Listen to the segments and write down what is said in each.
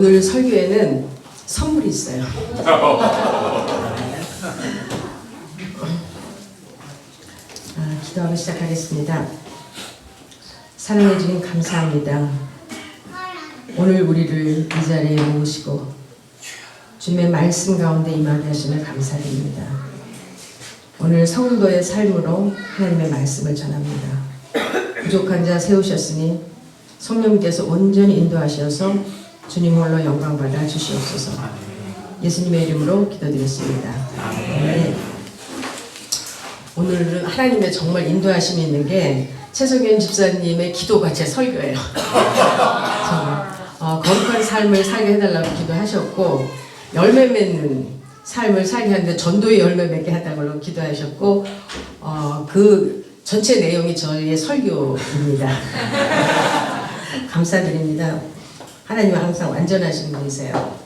오늘 설교에는 선물이 있어요. 기도하고 시작하겠습니다. 사랑해 주님 감사합니다. 오늘 우리를 이 자리에 모으시고 주님의 말씀 가운데 임하게 하심을 감사드립니다. 오늘 성도의 삶으로 하나님의 말씀을 전합니다. 부족한 자 세우셨으니 성령님께서 온전히 인도하셔서 주님 홀로 영광 받아 주시옵소서. 예수님의 이름으로 기도드렸습니다. 네. 오늘은 하나님의 정말 인도하심이 있는 게 최석연 집사님의 기도가 제 설교예요. 거룩한 삶을 살게 해달라고 기도하셨고 열매 맺는 삶을 살게 하는데 전도의 열매 맺게 해달라고 기도하셨고 그 전체 내용이 저희의 설교입니다. 감사드립니다. 하나님은 항상 완전하신 분이세요.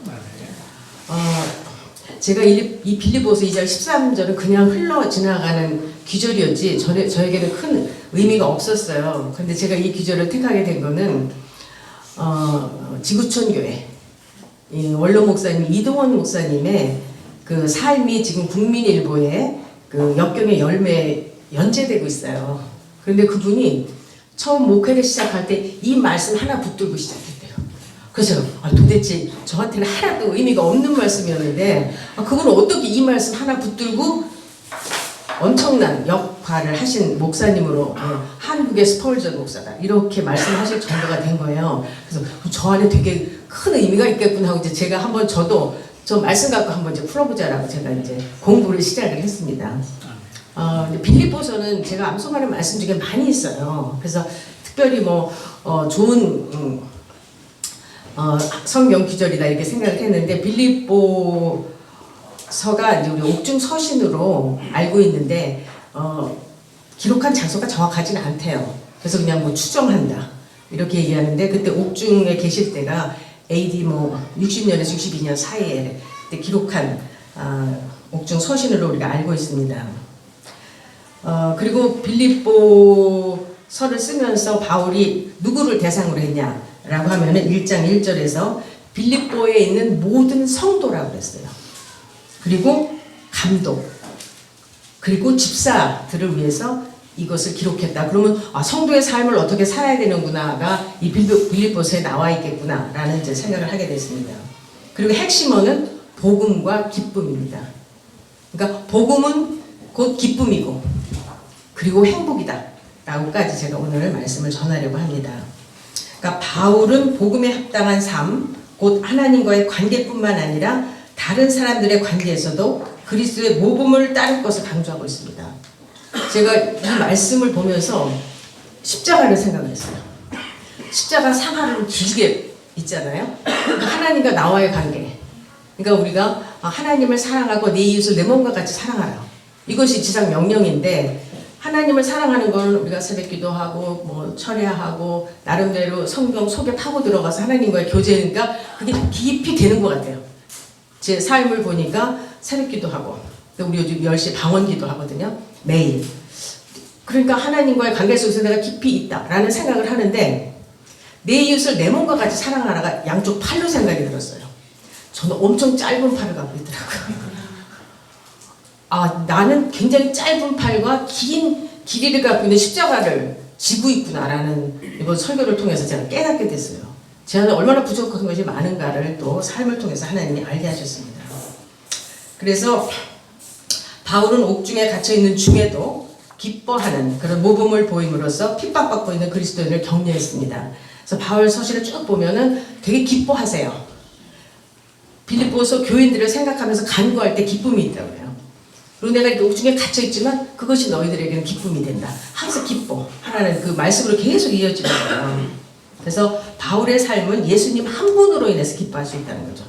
제가 이 빌립보서 2장 13절은 그냥 흘러 지나가는 귀절이었지 저에게는 큰 의미가 없었어요. 그런데 제가 이 귀절을 택하게 된 거는 지구촌교회 원로 목사님 이동원 목사님의 그 삶이 지금 국민일보에 그 역경의 열매 연재되고 있어요. 그런데 그분이 처음 목회를 시작할 때 이 말씀 하나 붙들고 시작했대요. 그래서 도대체 저한테는 하나도 의미가 없는 말씀이었는데 그분은 어떻게 이 말씀 하나 붙들고 엄청난 역할을 하신 목사님으로 한국의 스펄전 목사다 이렇게 말씀하실 정도가 된 거예요. 그래서 저 안에 되게 큰 의미가 있겠구나 하고 이제 제가 한번 저도 저 말씀 갖고 한번 이제 풀어보자라고 제가 이제 공부를 시작을 했습니다. 빌립보서는 제가 암송하는 말씀 중에 많이 있어요. 그래서 특별히 좋은 성경 기절이다 이렇게 생각을 했는데 빌립보서가 이제 우리 옥중 서신으로 알고 있는데 기록한 장소가 정확하지는 않대요. 그래서 그냥 추정한다 이렇게 얘기하는데 그때 옥중에 계실 때가 AD 60년에서 62년 사이에 그때 기록한 옥중 서신으로 우리가 알고 있습니다. 그리고 빌립보서를 쓰면서 바울이 누구를 대상으로 했냐라고 하면은 1장 1절에서 빌립보에 있는 모든 성도라고 그랬어요. 그리고 감독, 그리고 집사들을 위해서 이것을 기록했다. 그러면 성도의 삶을 어떻게 살아야 되는구나가 이 빌립보서에 나와 있겠구나라는 이제 생각을 하게 됐습니다. 그리고 핵심어는 복음과 기쁨입니다. 그러니까 복음은 곧 기쁨이고 그리고 행복이다 라고까지 제가 오늘 말씀을 전하려고 합니다. 그러니까 바울은 복음에 합당한 삶, 곧 하나님과의 관계뿐만 아니라 다른 사람들의 관계에서도 그리스도의 모범을 따를 것을 강조하고 있습니다. 제가 이 말씀을 보면서 십자가를 생각을 했어요. 십자가 상하로 길게 있잖아요. 하나님과 나와의 관계. 그러니까 우리가 하나님을 사랑하고 내 이웃을 내 몸과 같이 사랑하라. 이것이 지상 명령인데 하나님을 사랑하는 건 우리가 새벽기도 하고 철야하고 나름대로 성경 속에 파고 들어가서 하나님과의 교제니까 그게 깊이 되는 것 같아요. 제 삶을 보니까 새벽기도 하고 우리 요즘 10시 방언기도 하거든요. 매일. 그러니까 하나님과의 관계 속에서 내가 깊이 있다라는 생각을 하는데 내 이웃을 내 몸과 같이 사랑하라가 양쪽 팔로 생각이 들었어요. 저는 엄청 짧은 팔을 갖고 있더라고요. 나는 굉장히 짧은 팔과 긴 길이를 갖고 있는 십자가를 지고 있구나라는 이번 설교를 통해서 제가 깨닫게 됐어요. 제 안에 얼마나 부족한 것이 많은가를 또 삶을 통해서 하나님이 알게 하셨습니다. 그래서 바울은 옥중에 갇혀있는 중에도 기뻐하는 그런 모범을 보임으로써 핍박받고 있는 그리스도인을 격려했습니다. 그래서 바울 서신을 쭉 보면은 되게 기뻐하세요. 빌립보서 교인들을 생각하면서 간구할 때 기쁨이 있다고요. 그리고 내가 이렇게 옥중에 갇혀있지만 그것이 너희들에게는 기쁨이 된다. 항상 기뻐 하라는 그 말씀으로 계속 이어지는 거예요. 그래서 바울의 삶은 예수님 한 분으로 인해서 기뻐할 수 있다는 거죠.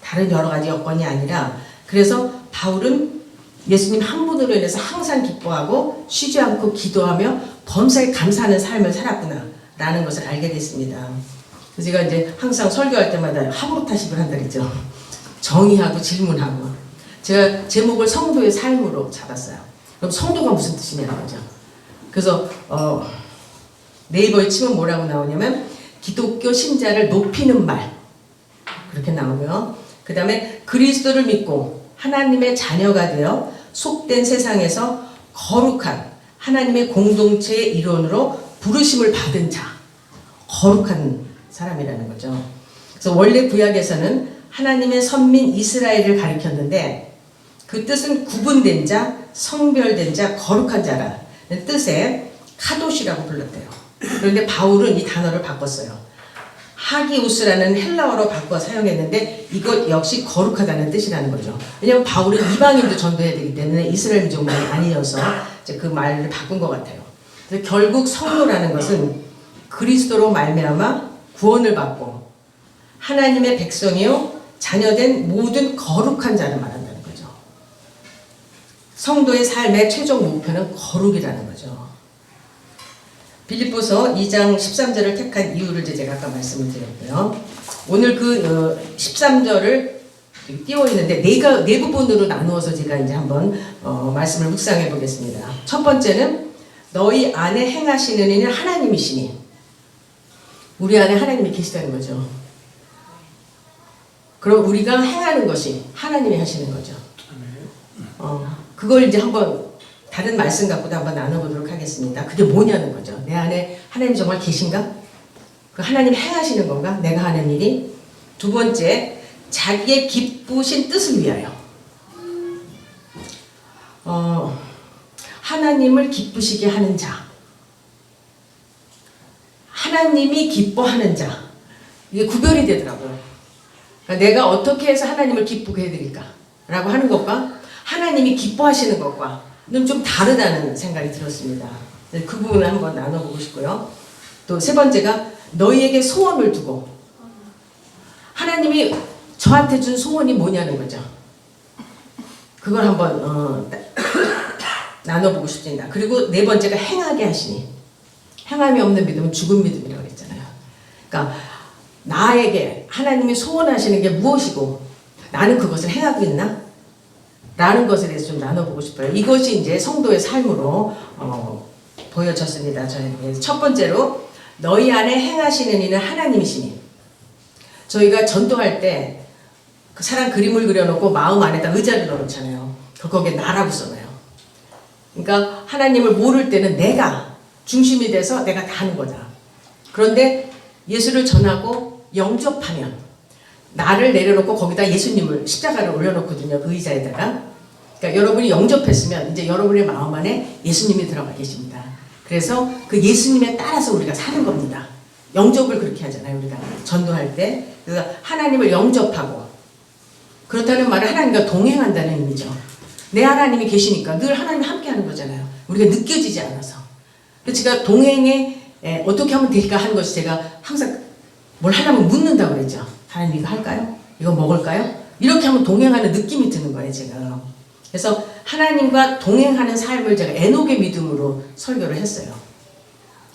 다른 여러 가지 여건이 아니라 그래서 바울은 예수님 한 분으로 인해서 항상 기뻐하고 쉬지 않고 기도하며 범사에 감사하는 삶을 살았구나 라는 것을 알게 됐습니다. 그래서 제가 이제 항상 설교할 때마다 하부르타식을 한다 그랬죠. 정의하고 질문하고 제가 제목을 성도의 삶으로 잡았어요. 그럼 성도가 무슨 뜻이냐는 거죠. 그래서 네이버에 치면 뭐라고 나오냐면 기독교 신자를 높이는 말, 그렇게 나오며, 그 다음에 그리스도를 믿고 하나님의 자녀가 되어 속된 세상에서 거룩한 하나님의 공동체의 일원으로 부르심을 받은 자, 거룩한 사람이라는 거죠. 그래서 원래 구약에서는 하나님의 선민 이스라엘을 가리켰는데 그 뜻은 구분된 자, 성별된 자, 거룩한 자라는 뜻의 카도시라고 불렀대요. 그런데 바울은 이 단어를 바꿨어요. 하기우스라는 헬라어로 바꿔 사용했는데 이것 역시 거룩하다는 뜻이라는 거죠. 왜냐하면 바울은 이방인도 전도해야 되기 때문에 이스라엘 민족만이 아니어서 이제 그 말을 바꾼 것 같아요. 그래서 결국 성도라는 것은 그리스도로 말미암아 구원을 받고 하나님의 백성이요 자녀된 모든 거룩한 자를 말한다는 거죠. 성도의 삶의 최종 목표는 거룩이라는 거죠. 빌립보서 2장 13절을 택한 이유를 제가 아까 말씀을 드렸고요. 오늘 그 13절을 띄워 있는데 네 부분으로 나누어서 제가 이제 한번 말씀을 묵상해 보겠습니다. 첫 번째는 너희 안에 행하시는 이는 하나님이시니, 우리 안에 하나님이 계시다는 거죠. 그럼 우리가 행하는 것이 하나님이 하시는 거죠. 그걸 이제 한번 다른 말씀 갖고도 한번 나눠보도록 하겠습니다. 그게 뭐냐는 거죠. 내 안에 하나님 정말 계신가? 그 하나님 행하시는 건가? 내가 하는 일이. 두 번째, 자기의 기쁘신 뜻을 위하여. 하나님을 기쁘시게 하는 자. 하나님이 기뻐하는 자. 이게 구별이 되더라고요. 그러니까 내가 어떻게 해서 하나님을 기쁘게 해드릴까? 라고 하는 것과 하나님이 기뻐하시는 것과 좀 다르다는 생각이 들었습니다. 그 부분을 한번 나눠보고 싶고요. 또 세 번째가 너희에게 소원을 두고, 하나님이 저한테 준 소원이 뭐냐는 거죠. 그걸 한번 나눠보고 싶습니다. 그리고 네 번째가 행하게 하시니, 행함이 없는 믿음은 죽은 믿음이라고 그랬잖아요. 그러니까 나에게 하나님이 소원하시는 게 무엇이고 나는 그것을 행하고 있나? 라는 것에 대해서 좀 나눠보고 싶어요. 이것이 이제 성도의 삶으로 보여졌습니다. 저에게. 첫 번째로 너희 안에 행하시는 이는 하나님이시니, 저희가 전도할 때 그 사람 그림을 그려놓고 마음 안에다 의자를 넣어놓잖아요. 거기에 나라고 써놔요. 그러니까 하나님을 모를 때는 내가 중심이 돼서 내가 다 하는 거다. 그런데 예수를 전하고 영접하면 나를 내려놓고 거기다 예수님을 십자가를 올려놓거든요. 그 의자에다가. 그러니까 여러분이 영접했으면 이제 여러분의 마음 안에 예수님이 들어가 계십니다. 그래서 그 예수님에 따라서 우리가 사는 겁니다. 영접을 그렇게 하잖아요. 우리가 전도할 때. 그래서 하나님을 영접하고, 그렇다는 말은 하나님과 동행한다는 의미죠. 내 하나님이 계시니까 늘 하나님이 함께 하는 거잖아요. 우리가 느껴지지 않아서. 그래서 제가 동행에 어떻게 하면 될까 하는 것이, 제가 항상 뭘 하려면 묻는다고 그랬죠. 하나님 이거 할까요? 이거 먹을까요? 이렇게 하면 동행하는 느낌이 드는 거예요, 제가. 그래서 하나님과 동행하는 삶을 제가 에녹의 믿음으로 설교를 했어요.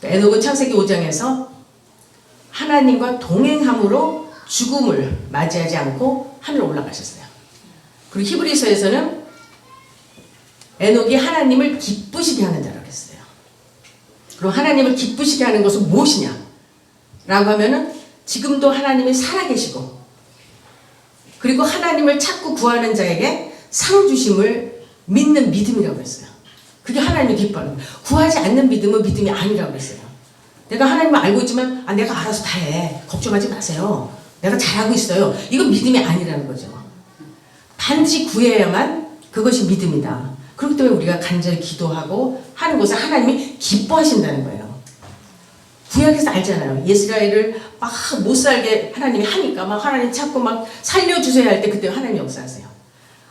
에녹은 창세기 5장에서 하나님과 동행함으로 죽음을 맞이하지 않고 하늘로 올라가셨어요. 그리고 히브리서에서는 에녹이 하나님을 기쁘시게 하는 자라고 했어요. 그럼 하나님을 기쁘시게 하는 것은 무엇이냐? 라고 하면은 지금도 하나님이 살아계시고, 그리고 하나님을 찾고 구하는 자에게 상 주심을 믿는 믿음이라고 했어요. 그게 하나님이 기뻐하는 거예요. 구하지 않는 믿음은 믿음이 아니라고 했어요. 내가 하나님을 알고 있지만 내가 알아서 다 해. 걱정하지 마세요. 내가 잘하고 있어요. 이건 믿음이 아니라는 거죠. 반드시 구해야만 그것이 믿음이다. 그렇기 때문에 우리가 간절히 기도하고 하는 것을 하나님이 기뻐하신다는 거예요. 구약에서 알잖아요. 이스라엘을 막 못 살게 하나님이 하니까 막 하나님 찾고 막 살려주세요 할 때 그때 하나님이 역사하세요.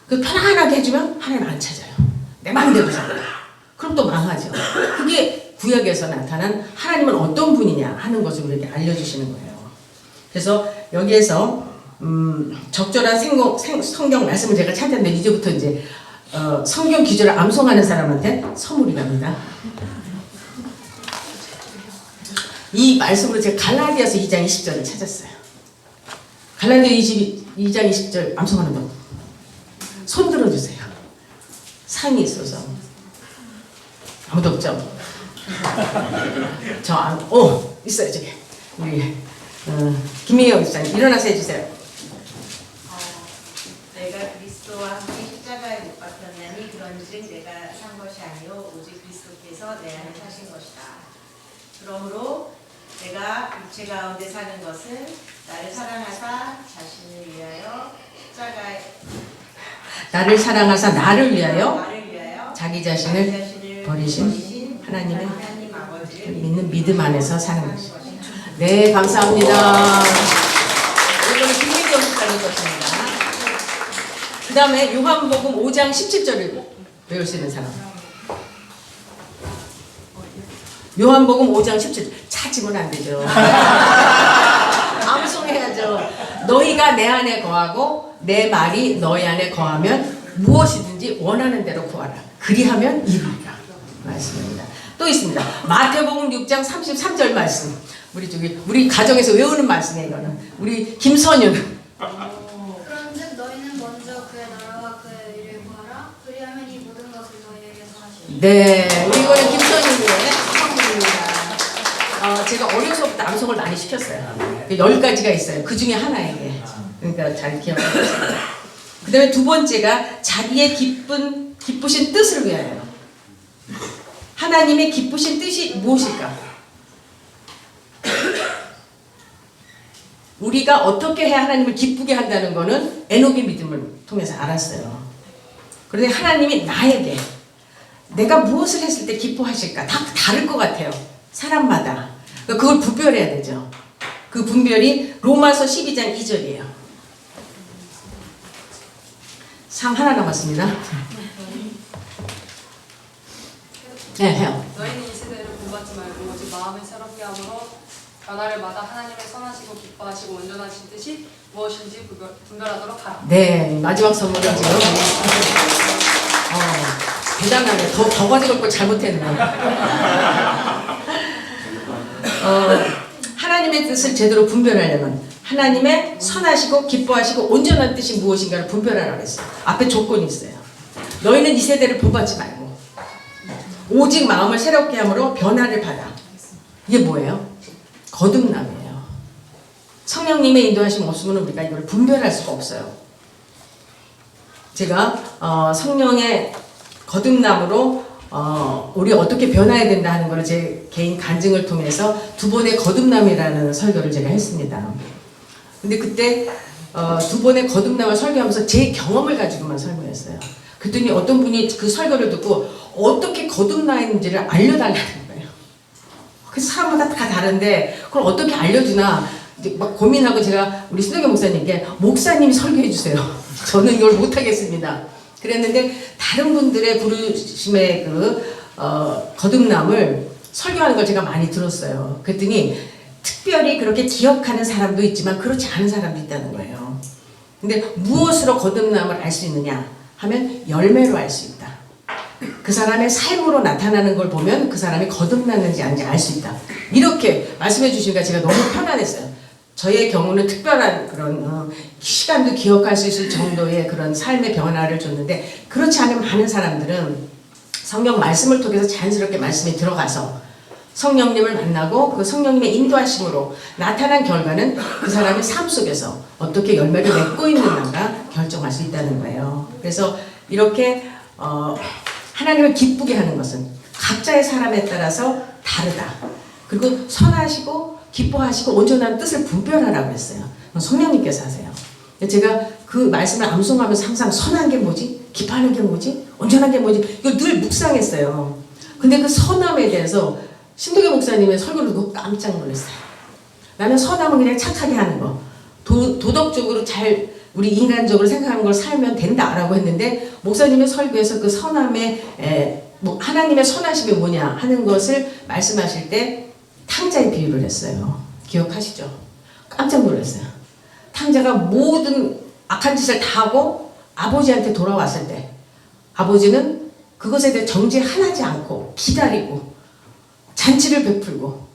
그 편안하게 해주면 하나님 안 찾아요. 내 마음대로 살아요. 그럼 또 망하죠. 그게 구약에서 나타난 하나님은 어떤 분이냐 하는 것을 우리에게 알려주시는 거예요. 그래서 여기에서 적절한 성경 말씀을 제가 찾았는데, 이제부터 이제 성경 기절을 암송하는 사람한테 선물이 갑니다. 이 말씀으로 제가 갈라디아서 2장 20절을 찾았어요. 갈라디아 2장 20절 암송하는 분 손 들어주세요. 상이 있어서. 아무도 없죠? 있어요 저기. 우리 김민경 목사님 일어나서 해주세요. 건즉 내가 산 것이 아니요 오직 그리스도께서 내 안에 사신 것이다. 그러므로 내가 육체 가운데 사는 것은 나를 사랑하사 자신을 위하여 십자가에 나를 사랑하사 나를 위하여 나를 위하여 자기 자신을 버리신 하나님의 하나님 아버지를 믿는 믿음 안에서 사는 것이. 네, 감사합니다. 이거는 김민경 목사님 것입니다. 그 다음에 요한복음 5장 17절을 외울 수 있는 사람. 요한복음 5장 17절. 찾으면 안 되죠. 암송해야죠. 너희가 내 안에 거하고 내 말이 너희 안에 거하면 무엇이든지 원하는 대로 구하라. 그리하면 이루리라. 말씀입니다. 또 있습니다. 마태복음 6장 33절 말씀. 우리 가정에서 외우는 말씀이에요. 이거는 우리 김선윤. 그런즉 너희는 먼저 그의 나라와 그의 의를 구하라. 그리하면 이 모든 것을 너희에게서 하시리라. 네, 우리 이거는 김선윤의 성공입니다. 제가 어려서부터 암송을 많이 시켰어요. 10가지가 있어요. 그 중에 하나에게. 그러니까 잘 기억하세요. 그 다음에 두 번째가 자기의 기쁘신 뜻을 위하여. 하나님의 기쁘신 뜻이 무엇일까? 우리가 어떻게 해야 하나님을 기쁘게 한다는 것은 에녹의 믿음을 통해서 알았어요. 그런데 하나님이 나에게 내가 무엇을 했을 때 기뻐하실까? 다 다를 것 같아요. 사람마다. 그걸 분별해야 되죠. 그 분별이 로마서 12장 2절이에요. 상 하나 남았습니다. 네, 해요. 너희는 이 세대를 본받지 말고 오직 마음을 새롭게 함으로 변화를 받아 하나님의 선하시고 기뻐하시고 온전하신 뜻이 무엇인지 분별하도록 하라. 네, 마지막 선물은 지금 대단하네. 더 가져올 걸 잘못했네. 하나님의 뜻을 제대로 분별하려면 하나님의 선하시고 기뻐하시고 온전한 뜻이 무엇인가를 분별하라고 했어요. 앞에 조건이 있어요. 너희는 이 세대를 본받지 말고 오직 마음을 새롭게 함으로 변화를 받아. 이게 뭐예요? 거듭남이에요. 성령님의 인도하심 없으면 우리가 이걸 분별할 수가 없어요. 제가 성령의 거듭남으로 우리 어떻게 변화해야 된다 하는 걸 제 개인 간증을 통해서 두 번의 거듭남이라는 설교를 제가 했습니다. 근데 그때 두 번의 거듭남을 설교하면서 제 경험을 가지고만 설교했어요. 그랬더니 어떤 분이 그 설교를 듣고 어떻게 거듭나는지를 알려달라는 거예요. 그 사람마다 다 다른데 그걸 어떻게 알려주나 이제 막 고민하고 제가 우리 신동엽 목사님께 목사님이 설교해 주세요. 저는 이걸 못하겠습니다. 그랬는데 다른 분들의 부르심의 거듭남을 설교하는 걸 제가 많이 들었어요. 그랬더니 특별히 그렇게 기억하는 사람도 있지만 그렇지 않은 사람도 있다는 거예요. 근데 무엇으로 거듭남을 알 수 있느냐 하면 열매로 알 수 있다. 그 사람의 삶으로 나타나는 걸 보면 그 사람이 거듭났는지 아닌지 알 수 있다. 이렇게 말씀해 주시니까 제가 너무 편안했어요. 저의 경우는 특별한 그런 시간도 기억할 수 있을 정도의 그런 삶의 변화를 줬는데 그렇지 않은 많은 사람들은 성경 말씀을 통해서 자연스럽게 말씀이 들어가서 성령님을 만나고 그 성령님의 인도하심으로 나타난 결과는 그 사람의 삶 속에서 어떻게 열매를 맺고 있는가가 결정할 수 있다는 거예요. 그래서 이렇게 하나님을 기쁘게 하는 것은 각자의 사람에 따라서 다르다. 그리고 선하시고 기뻐하시고 온전한 뜻을 분별하라고 했어요. 성령님께서 하세요. 제가 그 말씀을 암송하면서 항상 선한 게 뭐지? 기뻐하는 게 뭐지? 온전한 게 뭐지? 이걸 늘 묵상했어요. 근데 그 선함에 대해서 신동엽 목사님의 설교를 듣고 깜짝 놀랐어요. 나는 선함은 그냥 착하게 하는 거. 도덕적으로 잘 우리 인간적으로 생각하는 걸 살면 된다라고 했는데 목사님의 설교에서 그 선함의 하나님의 선하심이 뭐냐 하는 것을 말씀하실 때 탕자의 비유를 했어요. 기억하시죠? 깜짝 놀랐어요. 탕자가 모든 악한 짓을 다 하고 아버지한테 돌아왔을 때 아버지는 그것에 대해 정죄 하나지 않고 기다리고 잔치를 베풀고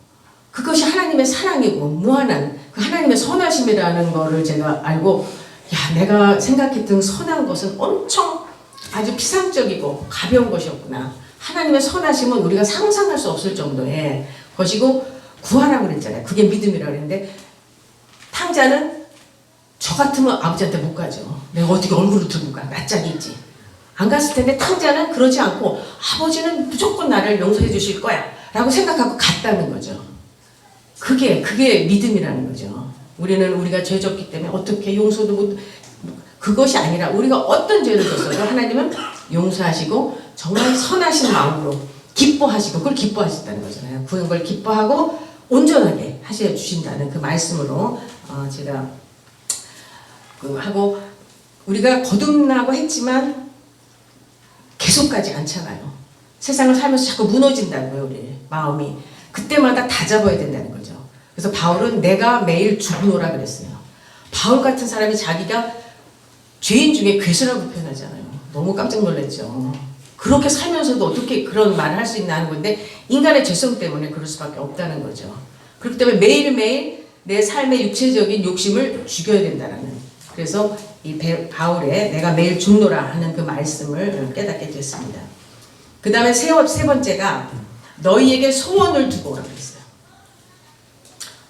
그것이 하나님의 사랑이고 무한한 그 하나님의 선하심이라는 거를 제가 알고 야, 내가 생각했던 선한 것은 엄청 아주 피상적이고 가벼운 것이었구나. 하나님의 선하심은 우리가 상상할 수 없을 정도의 것이고 구하라고 그랬잖아요. 그게 믿음이라고 그랬는데 탕자는 저 같으면 아버지한테 못 가죠. 내가 어떻게 얼굴을 들고 가. 낯짝이 있지. 안 갔을 텐데 탕자는 그러지 않고 아버지는 무조건 나를 용서해 주실 거야 라고 생각하고 갔다는 거죠. 그게 믿음이라는 거죠. 우리가 죄 졌기 때문에 어떻게 용서도 못, 그것이 아니라 우리가 어떤 죄를 졌어도 하나님은 용서하시고 정말 선하신 마음으로 기뻐하시고 그걸 기뻐하신다는 거잖아요. 그걸 기뻐하고 온전하게 하셔 주신다는 그 말씀으로 제가 하고 우리가 거듭나고 했지만 계속 가지 않잖아요. 세상을 살면서 자꾸 무너진다고요. 우리 마음이. 그때마다 다 잡아야 된다는 거죠. 그래서 바울은 내가 매일 죽노라 그랬어요. 바울 같은 사람이 자기가 죄인 중에 괴수라고 표현하잖아요. 너무 깜짝 놀랐죠. 그렇게 살면서도 어떻게 그런 말을 할 수 있나 하는 건데 인간의 죄성 때문에 그럴 수밖에 없다는 거죠. 그렇기 때문에 매일매일 내 삶의 육체적인 욕심을 죽여야 된다는 그래서 이 바울의 내가 매일 죽노라 하는 그 말씀을 깨닫게 됐습니다. 그 다음에 세 번째가 너희에게 소원을 두고 오라고 했어요.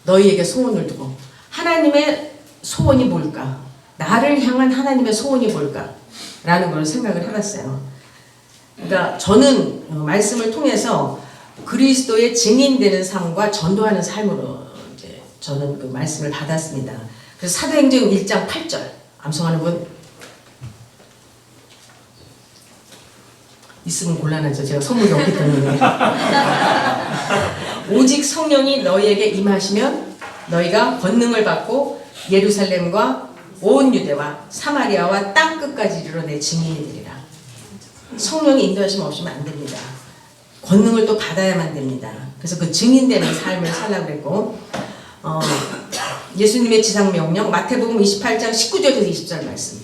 너희에게 소원을 두고 하나님의 소원이 뭘까? 나를 향한 하나님의 소원이 뭘까? 라는 걸 생각을 해봤어요. 그러니까 저는 말씀을 통해서 그리스도의 증인되는 삶과 전도하는 삶으로 이제 저는 그 말씀을 받았습니다. 그래서 사도행전 1장 8절 암송하는 분 있으면 곤란하죠. 제가 선물이 없기 때문에. 오직 성령이 너희에게 임하시면 너희가 권능을 받고 예루살렘과 온 유대와 사마리아와 땅 끝까지 이르러 내 증인이 되리라. 성령이 인도하심 없이면 안 됩니다. 권능을 또 받아야만 됩니다. 그래서 그 증인되는 삶을 살라고 그랬고 예수님의 지상명령 마태복음 28장 19절에서 20절 말씀.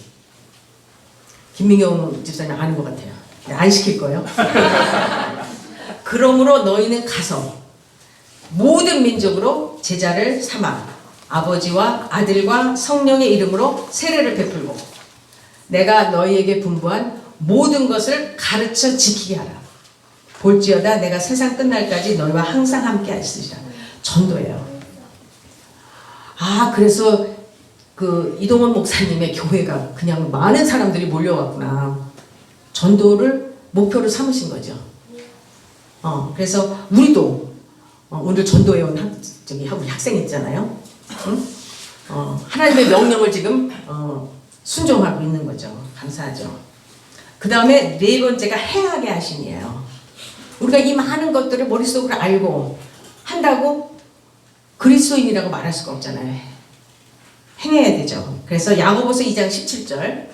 김민경 집사님 아는 것 같아요. 안 시킬 거예요. 그러므로 너희는 가서 모든 민족으로 제자를 삼아 아버지와 아들과 성령의 이름으로 세례를 베풀고 내가 너희에게 분부한 모든 것을 가르쳐 지키게 하라. 볼지어다 내가 세상 끝날까지 너희와 항상 함께 하시리라. 전도예요. 그래서 그 이동원 목사님의 교회가 그냥 많은 사람들이 몰려왔구나. 전도를 목표로 삼으신 거죠. 그래서 우리도 오늘 전도해 온 우리 학생 있잖아요. 응? 하나님의 명령을 지금 순종하고 있는 거죠. 감사하죠. 그 다음에 네 번째가 행하게 하심이에요. 우리가 이 많은 것들을 머릿속으로 알고 한다고 그리스도인이라고 말할 수가 없잖아요. 행해야 되죠. 그래서 야고보서 2장 17절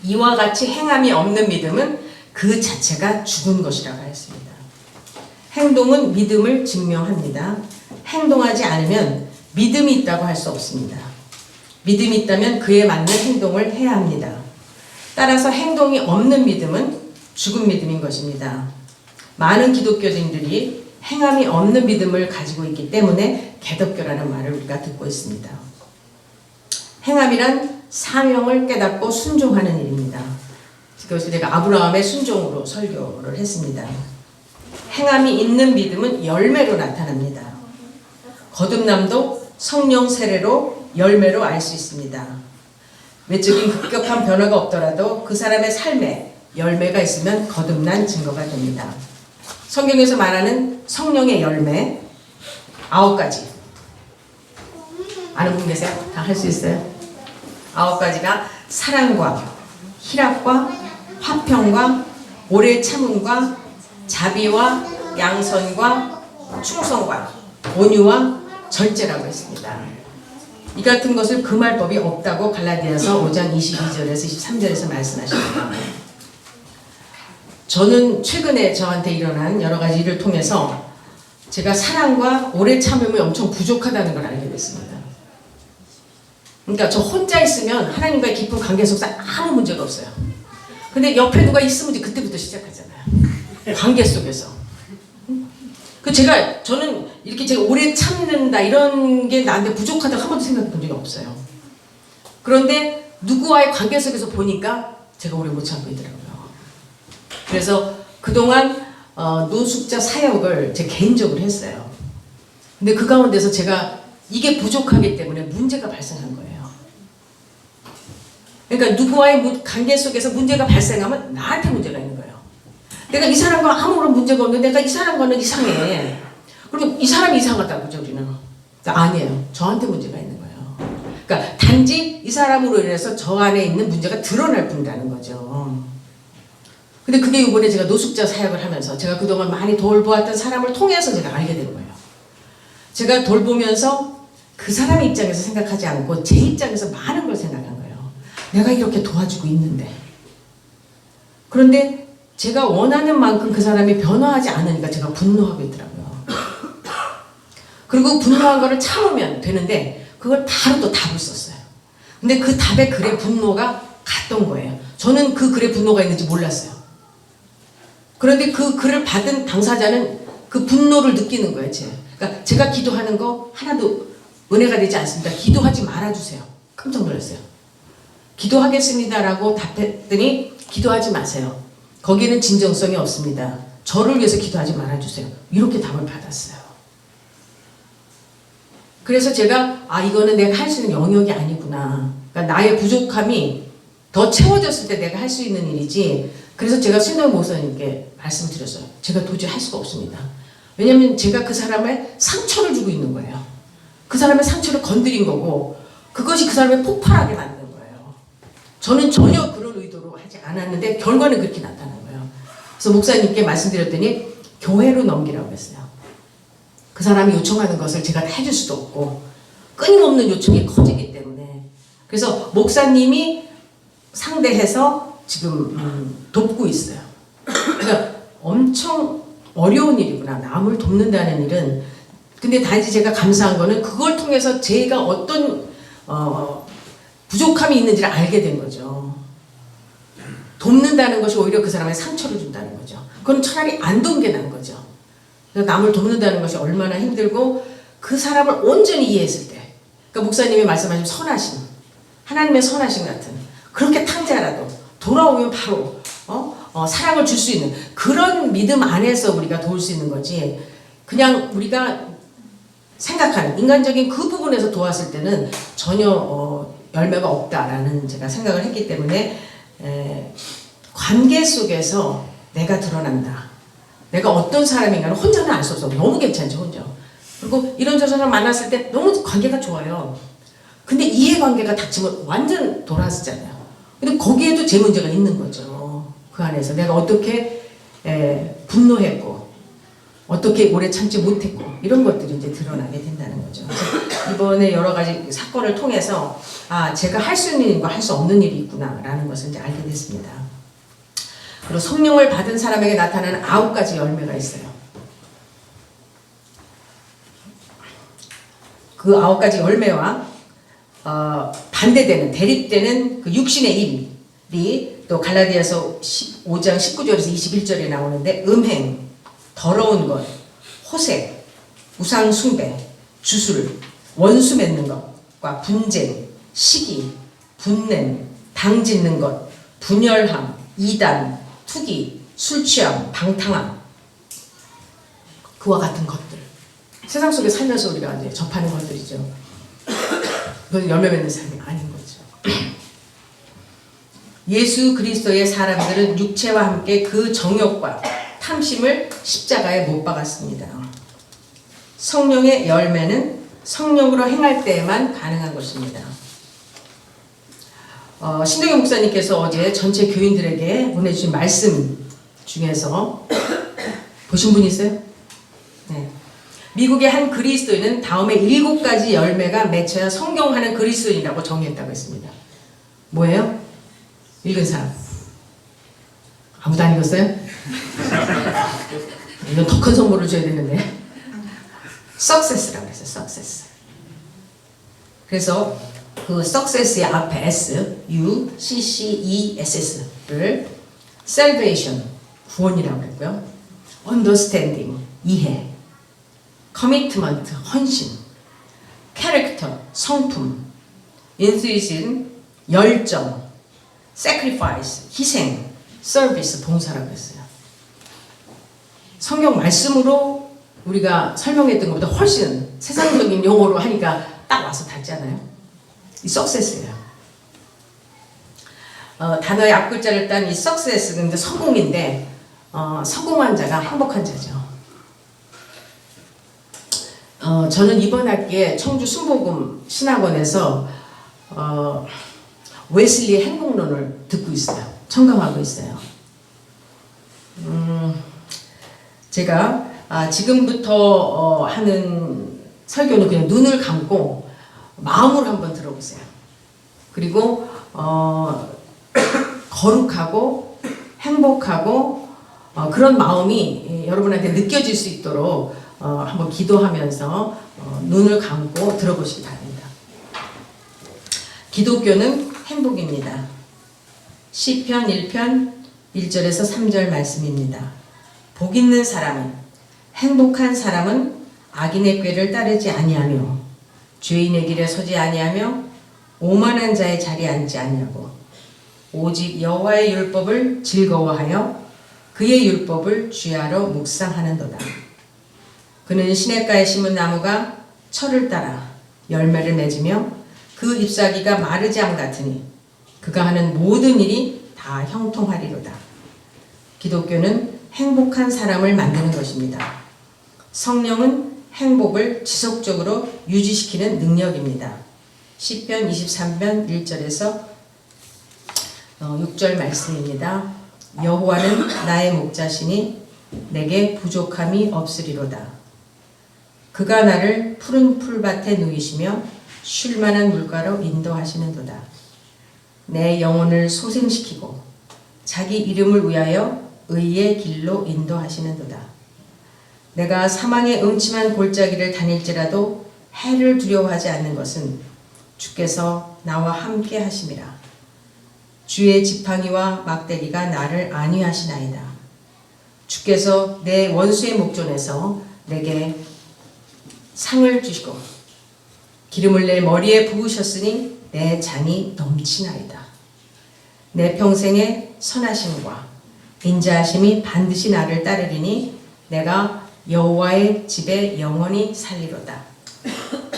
이와 같이 행함이 없는 믿음은 그 자체가 죽은 것이라고 했습니다. 행동은 믿음을 증명합니다. 행동하지 않으면 믿음이 있다고 할 수 없습니다. 믿음이 있다면 그에 맞는 행동을 해야 합니다. 따라서 행동이 없는 믿음은 죽은 믿음인 것입니다. 많은 기독교인들이 행함이 없는 믿음을 가지고 있기 때문에 개독교라는 말을 우리가 듣고 있습니다. 행함이란 사명을 깨닫고 순종하는 일입니다. 그래서 제가 아브라함의 순종으로 설교를 했습니다. 행함이 있는 믿음은 열매로 나타납니다. 거듭남도 성령 세례로 열매로 알 수 있습니다. 외적인 급격한 변화가 없더라도 그 사람의 삶에 열매가 있으면 거듭난 증거가 됩니다. 성경에서 말하는 성령의 열매 9가지 아는 분 계세요? 다 할 수 있어요? 9가지가 사랑과 희락과 화평과 오래 참음과 자비와 양선과 충성과 온유와 절제라고 했습니다. 이 같은 것을 금할 법이 없다고 갈라디아서 5장 22절에서 23절에서 말씀하십니다. 저는 최근에 저한테 일어난 여러 가지 일을 통해서 제가 사랑과 오래 참음이 엄청 부족하다는 걸 알게 됐습니다. 그러니까 저 혼자 있으면 하나님과의 깊은 관계 속에서 아무 문제가 없어요. 근데 옆에 누가 있으면 이제 그때부터 시작하잖아요. 관계 속에서. 저는 이렇게 제가 오래 참는다 이런 게 나한테 부족하다고 한 번도 생각해 본 적이 없어요. 그런데 누구와의 관계 속에서 보니까 제가 오래 못 참고 있더라고요. 그래서 그동안 노숙자 사역을 제 개인적으로 했어요. 근데 그 가운데서 제가 이게 부족하기 때문에 문제가 발생한 거예요. 그러니까 누구와의 관계 속에서 문제가 발생하면 나한테 문제가 있는 거예요. 내가 이 사람과 아무런 문제가 없는데 내가 이 사람과는 이상해. 그리고 이 사람이 이상하다고 그죠 우리는. 그러니까 아니에요. 저한테 문제가 있는 거예요. 그러니까 단지 이 사람으로 인해서 저 안에 있는 문제가 드러날 뿐이라는 거죠. 근데 그게 이번에 제가 노숙자 사역을 하면서 제가 그동안 많이 돌보았던 사람을 통해서 제가 알게 된 거예요. 제가 돌보면서 그 사람의 입장에서 생각하지 않고 제 입장에서 많은 걸 생각한 거예요. 내가 이렇게 도와주고 있는데. 그런데 제가 원하는 만큼 그 사람이 변화하지 않으니까 제가 분노하고 있더라고요. 그리고 분노한 거를 참으면 되는데 그걸 바로 또 답을 썼어요. 근데 그 답에 글에 분노가 갔던 거예요. 저는 그 글에 분노가 있는지 몰랐어요. 그런데 그 글을 받은 당사자는 그 분노를 느끼는 거예요. 그러니까 제가 기도하는 거 하나도 은혜가 되지 않습니다. 기도하지 말아주세요. 깜짝 놀랐어요. 기도하겠습니다라고 답했더니 기도하지 마세요. 거기는 진정성이 없습니다. 저를 위해서 기도하지 말아주세요. 이렇게 답을 받았어요. 그래서 제가 이거는 내가 할 수 있는 영역이 아니구나. 그러니까 나의 부족함이 더 채워졌을 때 내가 할 수 있는 일이지. 그래서 제가 신동 목사님께 말씀드렸어요. 제가 도저히 할 수가 없습니다. 왜냐하면 제가 그 사람의 상처를 주고 있는 거예요. 그 사람의 상처를 건드린 거고 그것이 그 사람의 폭발하게 만든 거예요. 저는 전혀 그런 의도로 하지 않았는데 결과는 그렇게 나타난 거예요. 그래서 목사님께 말씀드렸더니 교회로 넘기라고 했어요. 그 사람이 요청하는 것을 제가 다 해줄 수도 없고 끊임없는 요청이 커지기 때문에 그래서 목사님이 상대해서 지금 돕고 있어요. 그러니까 엄청 어려운 일이구나. 남을 돕는다는 일은. 근데 단지 제가 감사한 거는 그걸 통해서 제가 어떤 부족함이 있는지를 알게 된 거죠. 돕는다는 것이 오히려 그 사람의 상처를 준다는 거죠. 그건 차라리 안 도운 게 나은 거죠. 남을 돕는다는 것이 얼마나 힘들고 그 사람을 온전히 이해했을 때 그러니까 목사님이 말씀하신 선하심 하나님의 선하심 같은 그렇게 탕자라도 돌아오면 바로 사랑을 줄 수 있는 그런 믿음 안에서 우리가 도울 수 있는 거지 그냥 우리가 생각하는 인간적인 그 부분에서 도왔을 때는 전혀 열매가 없다라는 제가 생각을 했기 때문에 관계 속에서 내가 드러난다. 내가 어떤 사람인가는 혼자는 알 수 없어. 너무 괜찮죠, 혼자. 그리고 이런저런 사람 만났을 때 너무 관계가 좋아요. 근데 이해관계가 닥치면 완전 돌아서잖아요. 근데 거기에도 제 문제가 있는 거죠. 그 안에서 내가 어떻게 분노했고 어떻게 오래 참지 못했고 이런 것들이 이제 드러나게 된다는 거죠. 그래서 이번에 여러 가지 사건을 통해서 제가 할 수 있는 일과 할 수 없는 일이 있구나라는 것을 이제 알게 됐습니다. 그리고 성령을 받은 사람에게 나타나는 9가지 열매가 있어요. 그 9가지 열매와 반대되는 대립되는 그 육신의 일이 또 갈라디아서 5장 19절에서 21절에 나오는데 음행, 더러운 것, 호색, 우상 숭배, 주술, 원수 맺는 것과 분쟁, 시기, 분냄, 당 짓는 것, 분열함, 이단, 투기, 술취함, 방탕함 그와 같은 것들 세상 속에 살면서 우리가 이제 접하는 것들이죠. 그건 열매 맺는 삶이 아닌 거죠. 예수 그리스도의 사람들은 육체와 함께 그 정욕과 탐심을 십자가에 못 박았습니다. 성령의 열매는 성령으로 행할 때에만 가능한 것입니다. 신동엽 목사님께서 어제 전체 교인들에게 보내주신 말씀 중에서 보신 분 있어요? 네. 미국의 한 그리스도인은 다음에 7가지 열매가 맺혀야 성경하는 그리스도인이라고 정의했다고 했습니다. 뭐예요? 읽은 사람. 아무도 안 읽었어요? 이건 더 큰 선물을 줘야 되는데. success라고 했어요. success. 그래서 그 success의 앞에 S, U, C, C, E, S, S를 salvation, 구원이라고 했고요. understanding, 이해. commitment, 헌신. character, 성품. enthusiasm, 열정. sacrifice, 희생. service, 봉사라고 했어요. 성경 말씀으로 우리가 설명했던 것보다 훨씬 세상적인 용어로 하니까 딱 와서 닿잖아요. 이 석세스예요. 단어의 앞글자를 딴 이 success는 이제 성공인데 성공한 자가 행복한 자죠. 저는 이번 학기에 청주 순복음 신학원에서 웨슬리의 행복론을 듣고 있어요. 청강하고 있어요. 제가 지금부터 하는 설교는 그냥 눈을 감고 마음으로 한번 들어보세요. 그리고 거룩하고 행복하고 그런 마음이 여러분한테 느껴질 수 있도록 한번 기도하면서 눈을 감고 들어보시기 바랍니다. 기독교는 행복입니다. 시편 1편 1절에서 3절 말씀입니다. 복 있는 사람은, 행복한 사람은 악인의 꾀를 따르지 아니하며 죄인의 길에 서지 아니하며 오만한 자의 자리에 앉지 아니하고 오직 여호와의 율법을 즐거워하여 그의 율법을 주야로 묵상하는도다. 그는 시냇가에 심은 나무가 철을 따라 열매를 맺으며 그 잎사귀가 마르지 않 같으니 그가 하는 모든 일이 다 형통하리로다. 기독교는 행복한 사람을 만드는 것입니다. 성령은 행복을 지속적으로 유지시키는 능력입니다. 시편 23편 1절에서 6절 말씀입니다. 여호와는 나의 목자시니 내게 부족함이 없으리로다. 그가 나를 푸른 풀밭에 누이시며 쉴 만한 물가로 인도하시는도다. 내 영혼을 소생시키고 자기 이름을 위하여 의의 길로 인도하시는도다. 내가 사망의 음침한 골짜기를 다닐지라도 해를 두려워하지 않는 것은 주께서 나와 함께 하심이라. 주의 지팡이와 막대기가 나를 안위하시나이다. 주께서 내 원수의 목전에서 내게 상을 주시고 기름을 내 머리에 부으셨으니 내 잔이 넘치나이다. 내 평생의 선하심과 인자하심이 반드시 나를 따르리니 내가 여호와의 집에 영원히 살리로다.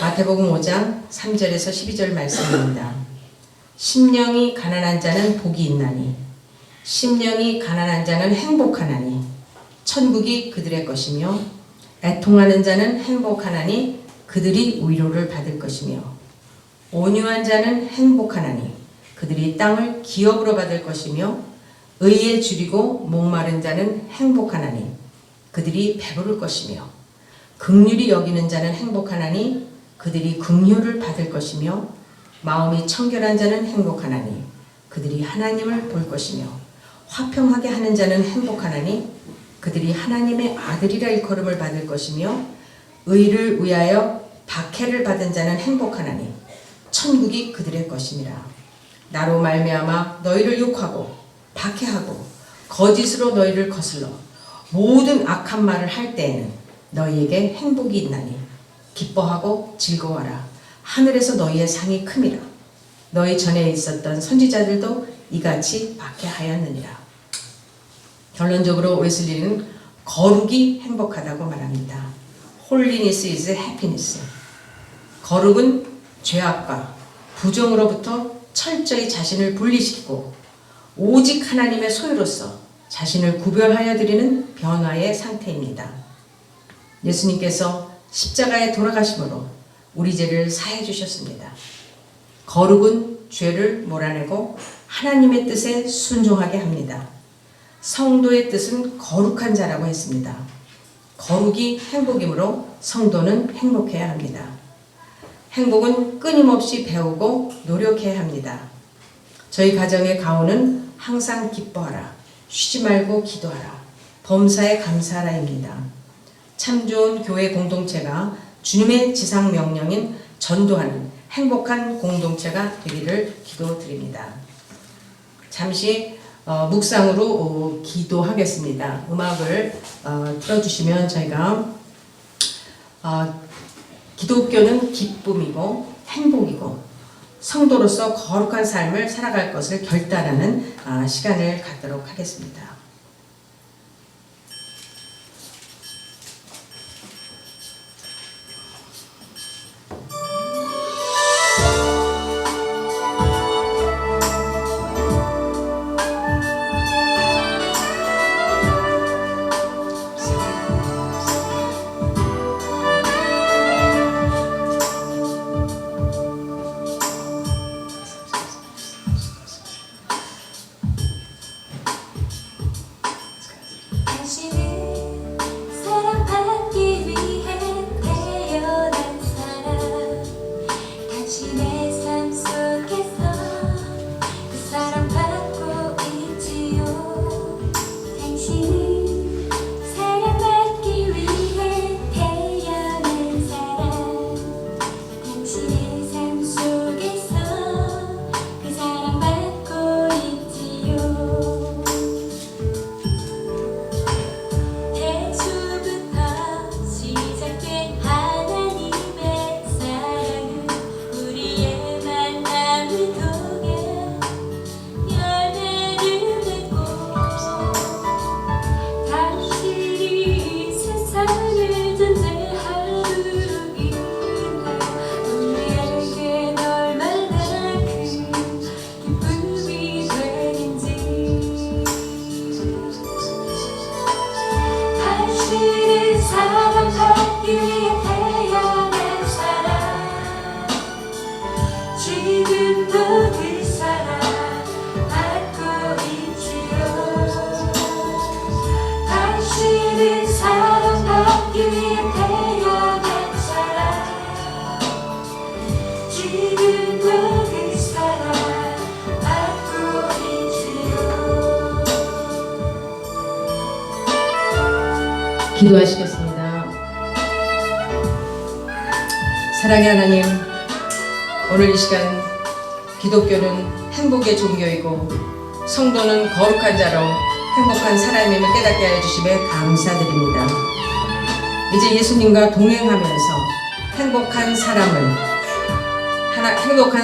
마태복음 5장 3절에서 12절 말씀입니다. 심령이 가난한 자는 복이 있나니 심령이 가난한 자는 행복하나니 천국이 그들의 것이며 애통하는 자는 행복하나니 그들이 위로를 받을 것이며 온유한 자는 행복하나니 그들이 땅을 기업으로 받을 것이며 의에 줄이고 목마른 자는 행복하나니 그들이 배부를 것이며 긍휼히 여기는 자는 행복하나니 그들이 긍휼을 받을 것이며 마음이 청결한 자는 행복하나니 그들이 하나님을 볼 것이며 화평하게 하는 자는 행복하나니 그들이 하나님의 아들이라 일컬음을 받을 것이며 의를 위하여 박해를 받은 자는 행복하나니 천국이 그들의 것임이라. 나로 말미암아 너희를 욕하고 박해하고 거짓으로 너희를 거슬러 모든 악한 말을 할 때에는 너희에게 행복이 있나니 기뻐하고 즐거워하라. 하늘에서 너희의 상이 큼이라. 너희 전에 있었던 선지자들도 이같이 박해하였느니라. 결론적으로 웨슬리는 거룩이 행복하다고 말합니다. Holiness is happiness. 거룩은 죄악과 부정으로부터 철저히 자신을 분리시키고 오직 하나님의 소유로서 자신을 구별하여 드리는 변화의 상태입니다. 예수님께서 십자가에 돌아가심으로 우리 죄를 사해 주셨습니다. 거룩은 죄를 몰아내고 하나님의 뜻에 순종하게 합니다. 성도의 뜻은 거룩한 자라고 했습니다. 거룩이 행복이므로 성도는 행복해야 합니다. 행복은 끊임없이 배우고 노력해야 합니다. 저희 가정의 가오는 항상 기뻐하라, 쉬지 말고 기도하라, 범사에 감사하라입니다. 참 좋은 교회 공동체가 주님의 지상 명령인 전도하는 행복한 공동체가 되기를 기도드립니다. 잠시 묵상으로 기도하겠습니다. 음악을 틀어주시면 저희가 기독교는 기쁨이고 행복이고 성도로서 거룩한 삶을 살아갈 것을 결단하는 시간을 갖도록 하겠습니다. 기도하시겠습니다. 사랑의 하나님, 오늘 이 시간 기독교는 행복의 종교이고 성도는 거룩한 자로 행복한 사람임을 깨닫게 하여 주심에 감사드립니다. 이제 예수님과 동행하면서 행복한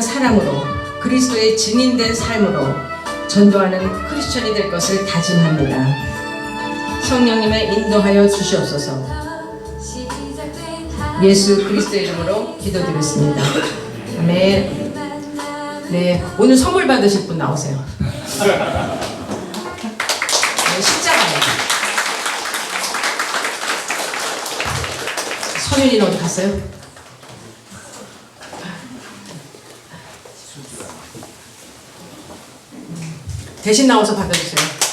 사람으로 그리스도의 증인된 삶으로 전도하는 크리스천이 될 것을 다짐합니다. 성령님의 인도하여 주시옵소서. 예수 그리스도의 이름으로 기도드렸습니다. 아멘. 네, 오늘 선물 받으실 분 나오세요. 네, 십자가예요. 선윤이는 어디 갔어요? 대신 나와서 받아주세요.